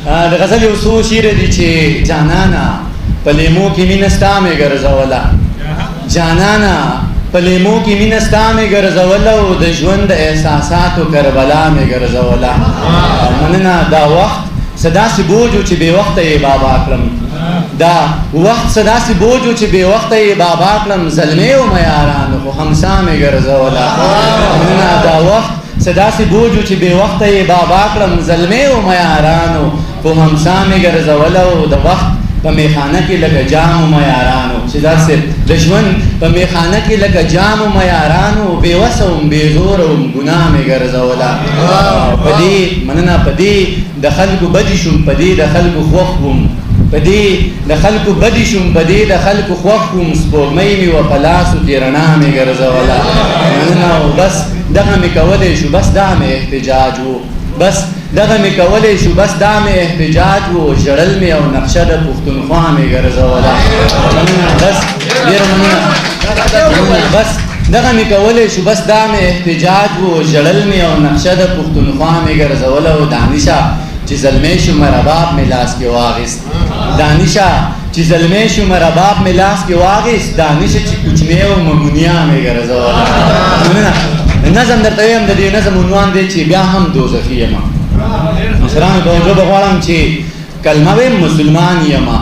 د غزل یو څو شعر دي چې جانانا په لیمو کې مینه ستا مې ګرځوله، جانانا په لیمو کې مینه ستا مې ګرځوله او د ژوند د احساساتو کربلا مې ګرځوله. مننه دا وخت صداسې بوج و چې بې وخته یې بابا کړم، دا وخت صداسې بوج و چې بې وخته یې بابا کړم، زلمې ومه یارانو خو همسا مې ګرځوله. مننه دا وخت صداسې بوج و چې بې وخته یې بابا کړم، زلمې ومه یارانو خو همسا مې ګرځوله. او د وخت په میخانه کې لکه جام ومه یارانو چې داسې د ژوند په میخانه کې لکه جام ومه یارانو، بې وسه وم بې زوره وم ګناه مې ګرځوله. په دې مننه په دې د خلکو بدي شوم، په دې د خلکو خوښ وم، په دې د خلکو بدي شوم، په دې د خلکو خوښ وم، سپوږمۍ مې وه په لاسو کې رڼا مې ګرځوله. مننه او بس دغه مې کولی شو، بس دا مې احتجاج و، بس دغه مې کولی شو، بس دا مې احتجاج و، ژړل مې او نقشه د پښتونخوا مې ګرځوله. مننه بس ډېره مننه، بس دغه مې کولی شو، بس دا مې احتجاج و، ژړل مې او نقشه د پښتونخوا مې ګرځوله. او دانشه چې زلمی شومه رباب مې لاس کې واخیست، دانشه چې زلمی شومه رباب مې لاس کې واخیست، دانشه چې کوچنی ومه مونیا مې ګرځوله. مننه نظم درته ویم د دې نظم عنوان دی چې بیا هم دوزخي یمه. مشرانو توجه به غواړم چې کلمه ویم مسلمان یمه،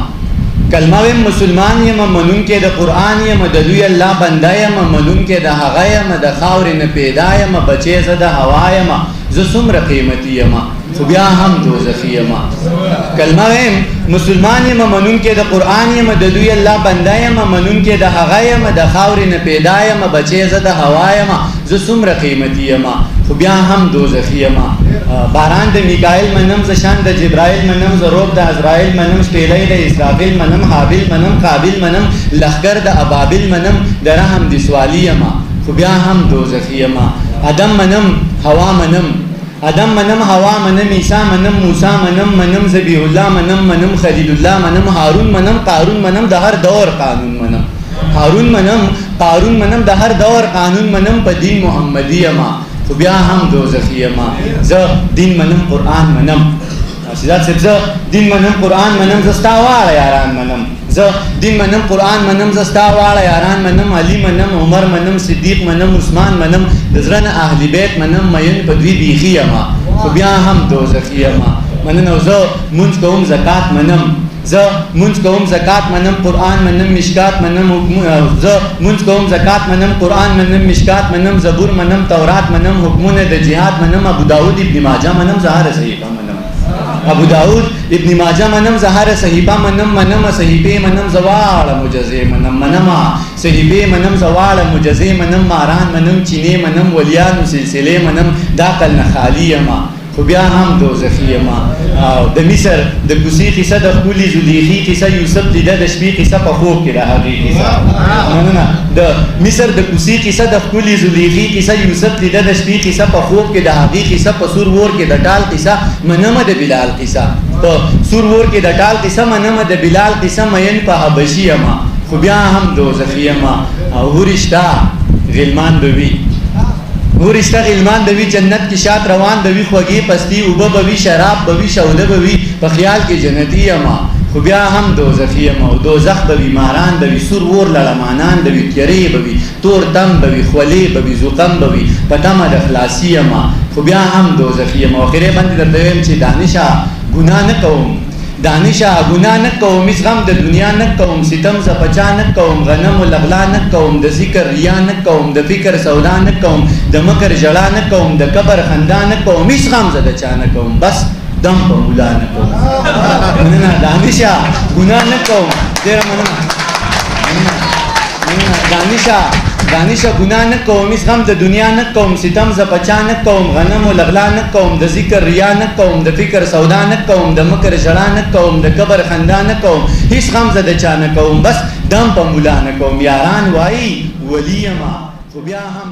کلمه ویم مسلمان یمه، منونکی د قرآن یمه، د دوی الله بنده یمه، منونکی د هغه یمه، د خاورې نه پیدا یمه، بچی زه د هوا یمه، زه څومره قیمتي یمه خو بیا هم دوزخي یمه. کلمه ویم مسلمان یمه، منونکی د قرآن یمه، د دوی الله بنده یمه، منونکی د هغه یمه، د خاورې نه پیدا یمه، بچی زه د هوا یمه، زه څومره قیمتي یمه خو بیا هم دوزخي یمه. باران د میکائیل منم، زه شان د جبرائیل منم، زه روب د عزرائیل منم، شپېلۍ د اسرافیل منم، حابیل منم، قابیل منم، لښکر د ابابیل منم، د رحم د سوالی یمه خو بیا هم دوزخي یمه. ادم منم، هوا منم، ادم منم، هوا منم، عیسی منم، موسی منم، منم ذبیح الله منم، منم خلیل الله منم، هارون منم، قارون منم، د هر دور قانون منم، هارون منم، قارون منم، د هر دور قانون منم، په دین محمدي یمه خو بیا هم دوزخي یمه. زه دین منم، قرآن منم، سیدات صاحب زه دین منم، قرآن منم، زه ستا واړه یاران منم، زه دین منم، قرآن منم، زه ستا واړه یاران منم، علي منم، عمر منم، صدیق منم، عثمان منم، د زړه نه اهل بیت منم، مین په دوی بیخي یمه خو بیا هم دوزخي یمه. مننه زه مونځ کوم، زکات منم، زه مونځ کوم، زکات منم، قرآن منم، مشکات منم، زه مونځ کوم، زکات منم، قرآن منم، مشکات منم، زبور منم، تورات منم، حکمونه د جهاد منم، ابو داود ابن ماجه منم، زه هره صحیفه منم، ابو داود ابن ماجه منم، زه هره صحیفه منم، منم صحیفې منم، زه واړه معجزې منم، منم صحیفې منم، زه واړه معجزې منم، ماران منم، چینې منم، ولیانو سلسلې منم، دا کل نه خالي یمه خو بیا هم دوزخي یمه. د مصر د کوڅې قصه، د ښکلي زلیخي قصه، یوسف لیده د شپې قصه، په خوب کې د هغې قصه. مننه د مصر د کوڅې قصه، د ښکلي زلیخي قصه، یوسف لیده د شپې قصه، په خوب کې د هغې قصه، په سور ور کې د ټال قصه، منمه د بلال قصه، په سور ور کې د ټال قصه، منمه د بلال قصه، مین په حبشي یمه خو بیا هم دوزخي یمه. او هورشته غلمان به وي، ورشته غلمان به وي، جنت کې شات روان به وي، خوږې پستي اوبه به وي، شراب به وي، شوده به وي، په خیال کې جنتي یمه خو بیا هم دوزخي یمه. او دوزخ به وي، ماران به وي، سور ور لړمانان به وي، تیرې به وي، تور تم به وي، خولې به وي، زوقم به وي، په تمه د خلاصي یمه خو بیا هم دوزخي یمه. اخرې باندې درته وایم چې دانشه ګناه نه کوم، دانشه ګناه نه کوم، هیڅ غم د دنیا نه کوم، ستم ز پچا نه کوم، غنم و لغلا نه کوم، د ذکر ریا نه کوم، د فکر سودا نه کوم، د مکر ژړا نه کوم، د قبر خندا نه کوم، هیڅ غم ز د چا نه کوم، بس دم په مولا نه کوم. مننه دانشه ګناه نه کوم، ډېره مننه. دانشه ګناه نه کوم، هیڅ غم د دنیا نه کوم، ستم ز پچا نه کوم، غنم و لغلا نه کوم، د ذکر ریا نه کوم، د فکر سودا نه کوم، د مکر ژړا نه کوم، د قبر خندا نه کوم، هیڅ غم ز د چا نه کوم، بس دم په مولا نه کوم. یاران وایي ولی یمه خو بیا هم